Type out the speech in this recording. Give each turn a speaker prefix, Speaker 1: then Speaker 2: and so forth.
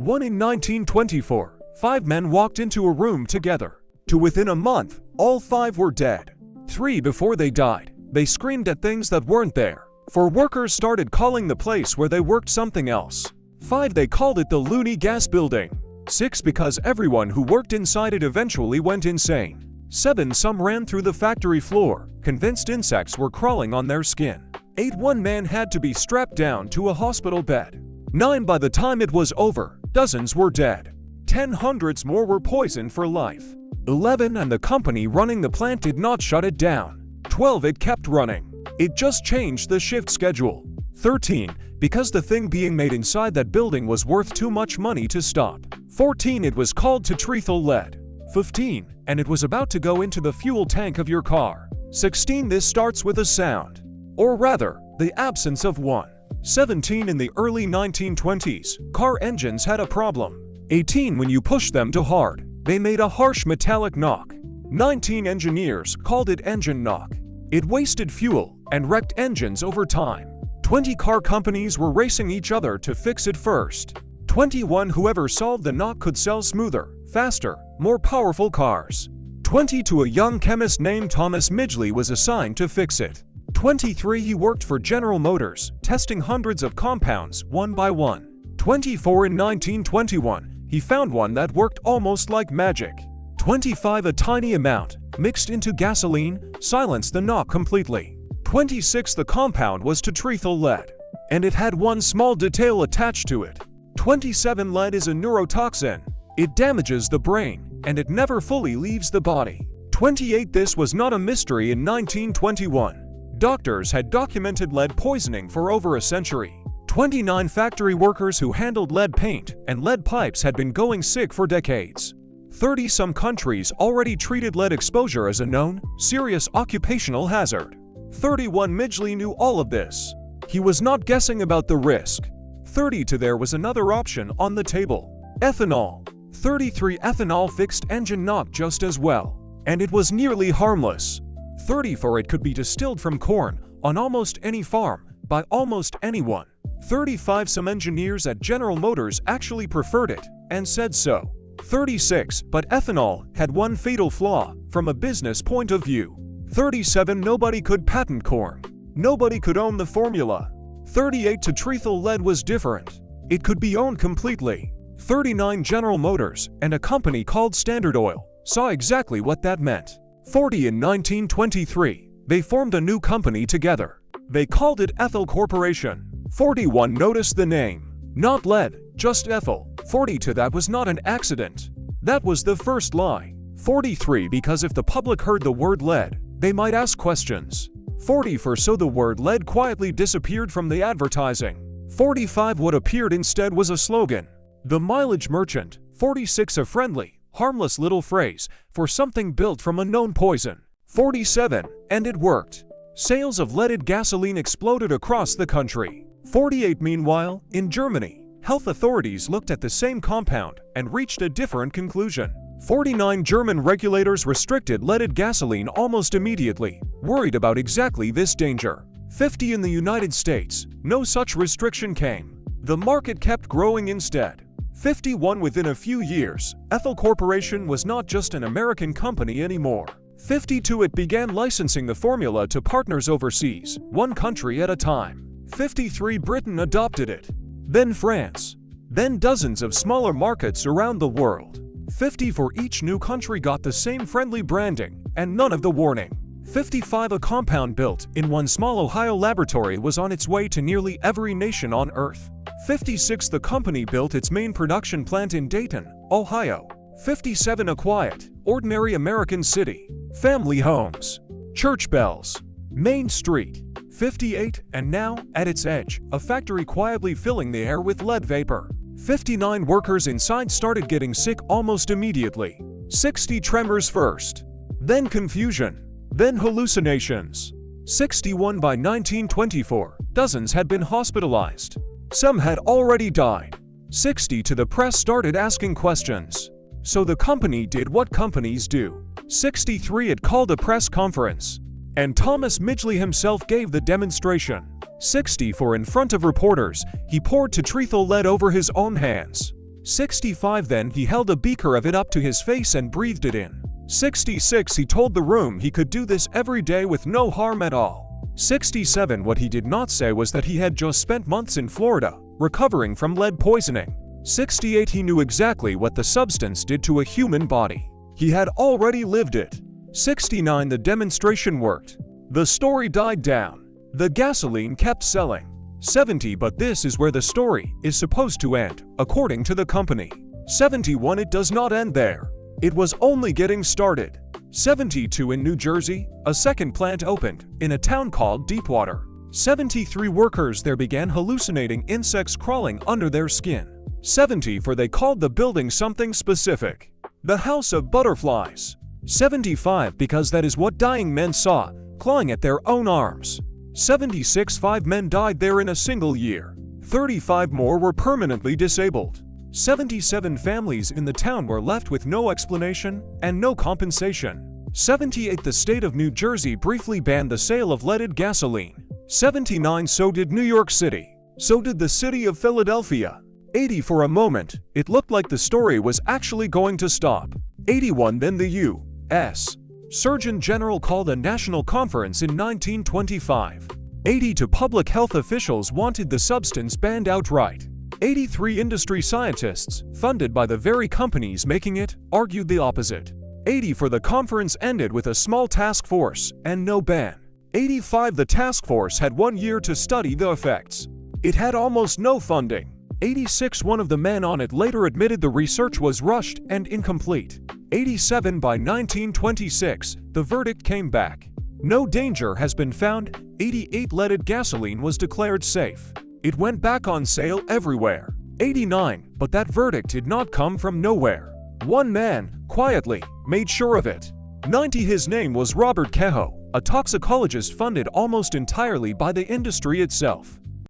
Speaker 1: One in 1924, 5 men walked into a room together. Within a month, all 5 were dead. 3 before they died, they screamed at things that weren't there. 4 workers started calling the place where they worked something else. 5 they called it the loony gas building. 6 because everyone who worked inside it eventually went insane. 7 some ran through the factory floor, convinced insects were crawling on their skin. 8 one man had to be strapped down to a hospital bed. 9 by the time it was over, dozens were dead. 10 hundreds more were poisoned for life. 11 and the company running the plant did not shut it down. 12 it kept running. It just changed the shift schedule. 13 because the thing being made inside that building was worth too much money to stop. 14 it was called Tetraethyl lead. 15 and it was about to go into the fuel tank of your car. 16 this starts with a sound, or rather, the absence of one. 17 in the early 1920s, car engines had a problem. 18 when you pushed them too hard, they made a harsh metallic knock. 19 engineers called it engine knock. It wasted fuel and wrecked engines over time. 20 car companies were racing each other to fix it first. 21 whoever solved the knock could sell smoother, faster, more powerful cars. 22 a young chemist named Thomas Midgley was assigned to fix it. 23 he worked for General Motors, testing hundreds of compounds one by one. 24 in 1921 he found one that worked almost like magic. 25 a tiny amount, mixed into gasoline, silenced the knock completely. 26 the compound was Tetraethyl lead, and it had one small detail attached to it. 27 lead is a neurotoxin. It damages the brain, and it never fully leaves the body. 28 this was not a mystery in 1921. Doctors had documented lead poisoning for over a century. 29 factory workers who handled lead paint and lead pipes had been going sick for decades. 30 some countries already treated lead exposure as a known, serious occupational hazard. 31 Midgley knew all of this. He was not guessing about the risk. 32 there was another option on the table: ethanol. 33 ethanol fixed engine knock just as well, and it was nearly harmless. 34 it could be distilled from corn on almost any farm by almost anyone. 35 some engineers at General Motors actually preferred it and said so. 36 but ethanol had one fatal flaw from a business point of view. 37 nobody could patent corn. Nobody could own the formula. 38 Tetraethyl lead was different. It could be owned completely. 39 General Motors and a company called Standard Oil saw exactly what that meant. 40 in 1923 they formed a new company together. They called it Ethyl Corporation. 41 noticed the name. Not lead, just ethyl. 42 that was not an accident. That was the first lie. 43 because if the public heard the word lead, they might ask questions. 44 so the word lead quietly disappeared from the advertising. 45 what appeared instead was a slogan: the mileage merchant. 46 a friendly, harmless little phrase for something built from a known poison. 47 and it worked. Sales of leaded gasoline exploded across the country. 48 meanwhile, in Germany, health authorities looked at the same compound and reached a different conclusion. 49 German regulators restricted leaded gasoline almost immediately, worried about exactly this danger. 50 in the United States, no such restriction came. The market kept growing instead. 51 within a few years, Ethyl Corporation was not just an American company anymore. 52 it began licensing the formula to partners overseas, one country at a time. 53 Britain adopted it. Then France. Then dozens of smaller markets around the world. 50 for each new country got the same friendly branding and none of the warning. 55 a compound built in one small Ohio laboratory was on its way to nearly every nation on Earth. 56 the company built its main production plant in Dayton, Ohio. 57 a quiet, ordinary American city. Family homes. Church bells. Main Street. 58 and now, at its edge, a factory quietly filling the air with lead vapor. 59 workers inside started getting sick almost immediately. 60 tremors first. Then confusion. Then hallucinations. 61 by 1924, dozens had been hospitalized. Some had already died. 60 to the press started asking questions. So the company did what companies do. 63 it called a press conference. And Thomas Midgley himself gave the demonstration. 64 in front of reporters, he poured Tetraethyl lead over his own hands. 65 then he held a beaker of it up to his face and breathed it in. 66 he told the room he could do this every day with no harm at all. 67 what he did not say was that he had just spent months in Florida, recovering from lead poisoning. 68 he knew exactly what the substance did to a human body. He had already lived it. 69 the demonstration worked. The story died down. The gasoline kept selling. 70 but this is where the story is supposed to end, according to the company. 71 it does not end there. It was only getting started. 72 in New Jersey, a second plant opened in a town called Deepwater. 73 workers there began hallucinating insects crawling under their skin. 70 for they called the building something specific. The House of Butterflies. 75 because that is what dying men saw, clawing at their own arms. 76 5 men died there in a single year. 35 more were permanently disabled. 77 families in the town were left with no explanation and no compensation. 78 the state of New Jersey briefly banned the sale of leaded gasoline. 79 so did New York City. So did the city of Philadelphia. 80 for a moment, it looked like the story was actually going to stop. 81 then the U.S. Surgeon General called a national conference in 1925. 82 public health officials wanted the substance banned outright. 83 industry scientists, funded by the very companies making it, argued the opposite. 84 the conference ended with a small task force and no ban. 85 the task force had 1 year to study the effects. It had almost no funding. 86 one of the men on it later admitted the research was rushed and incomplete. 87 by 1926, the verdict came back. No danger has been found. 88 leaded gasoline was declared safe. It went back on sale everywhere. 89, but that verdict did not come from nowhere. One man, quietly, made sure of it. 90 his name was Robert Kehoe, a toxicologist funded almost entirely by the industry itself.